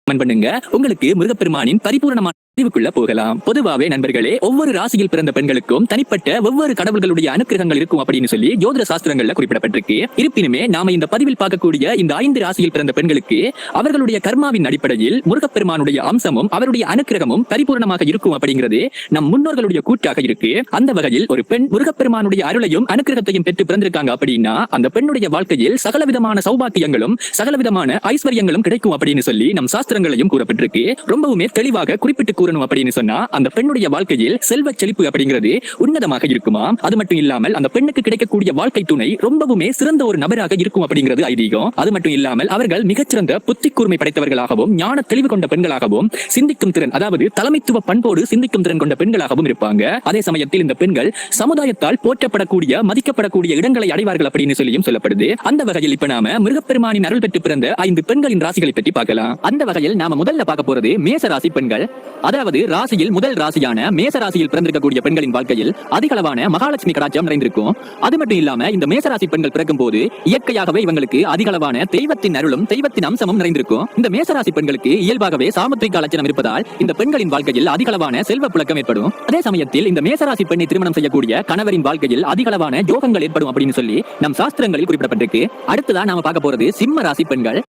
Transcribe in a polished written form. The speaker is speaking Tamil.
பண்ணுங்க. உங்களுக்கு முருகப்பெருமானின் பரிபூரணமான அறிவுக்குள்ள போகலாம். பொதுவாவே நண்பர்களே, ஒவ்வொரு ராசியில் பிறந்த பெண்களுக்கும் தனிப்பட்ட ஒவ்வொரு கடவுள்களுடைய அனுக்கிரகங்கள் இருக்கும் அப்படின்னு சொல்லி ஜோதிட சாஸ்திரங்கள்ல குறிப்பிடப்பட்டிருக்கு. இருப்பினுமே நாம இந்த பதிவில் பார்க்கக்கூடிய இந்த 5 ராசியில் பிறந்த பெண்களுக்கு அவர்களுடைய கர்மாவின் அடிப்படையில் முருகப்பெருமானுடைய அம்சமும் அவருடைய அனுக்கிரகமும் பரிபூர்ணமாக இருக்கும் அப்படிங்கிறது நம் முன்னோர்களுடைய கூற்றாக இருக்கு. அந்த வகையில் ஒரு பெண் முருகப்பெருமானுடைய அருளையும் அனுக்கிரகத்தையும் பெற்று பிறந்திருக்காங்க அப்படின்னா அந்த பெண்ணுடைய வாழ்க்கையில் சகலவிதமான சௌபாக்கியங்களும் சகலவிதமான ஐஸ்வர்யங்களும் கிடைக்கும் அப்படின்னு சொல்லி நம் சாஸ்திரங்களையும் கூறப்பட்டிருக்கு. ரொம்பவுமே தெளிவாக குறிப்பிட்டு கூறணும் அப்படின்னு சொன்னா அந்த பெண்ணுடைய வாழ்க்கையில் செல்வ செழிப்பு அப்படிங்கிறது உன்னதமாக இருக்குமா. அது மட்டும் இல்லாமல் அந்த பெண்ணுக்கு கிடைக்கக்கூடிய வாழ்க்கை துணை ரொம்பவுமே சிறந்த ஒரு நபராக இருக்கும் அப்படிங்கிறது ஐதீகம். அது மட்டும் இல்லாமல் அவர்கள் மிகச்சிறந்த புத்தி கூர்மை படைத்தவர்களாகவும் ஞான தெளிவு கொண்ட பெண்களாகவும் சிந்திக்கும் திறன், அதாவது தலைமைத்துவ பண்போடு சிந்திக்கும் திறன் கொண்ட பெண்களாகவும் இருப்பாங்க. அதே சமயத்தில் இந்த பெண்கள் சமுதாயத்தால் போற்றப்படக்கூடிய மதிக்கப்படக்கூடிய இடங்களை அடைவார்கள் அப்படின்னு சொல்லியும் சொல்லப்படுது. அந்த வகையில் இப்ப நாம முருகப்பெருமானின் அருள் பெற்று பிறந்த 5 பெண்களின் ராசிகளை பற்றி பார்க்கலாம். அந்த வகையில் நாம முதல்ல பார்க்க போறது மேச ராசி பெண்கள். அதாவது ராசியில் முதல் ராசியான மேச ராசியில் பிறந்திருக்கக்கூடிய பெண்களின் வாழ்க்கையில் அதிகளவான மகாலட்சுமி கடாட்சம் நிறைந்திருக்கும். அது மட்டும் இல்லாம இந்த மேசராசி பெண்கள் பிறக்கும் போது இயற்கையாகவே இவங்களுக்கு அதிகளவான தெய்வத்தின் அருளும் தெய்வத்தின் அம்சமும் நிறைந்திருக்கும். இந்த மேசராசி பெண்களுக்கு இயல்பாகவே சாமுத்திரிக லட்சணம் இருப்பதால் இந்த பெண்களின் வாழ்க்கையில் அதிகளவான செல்வ புழக்கம் ஏற்படும். அதே சமயத்தில் இந்த மேசராசி பெண்ணை திருமணம் செய்யக்கூடிய கணவரின் வாழ்க்கையில் அதிகளவான யோகங்கள் ஏற்படும் அப்படின்னு சொல்லி நம் சாஸ்திரங்களில் குறிப்பிடப்பட்டிருக்கு. அடுத்ததான் நாம பார்க்க போறது சிம்ம ராசி பெண்கள்.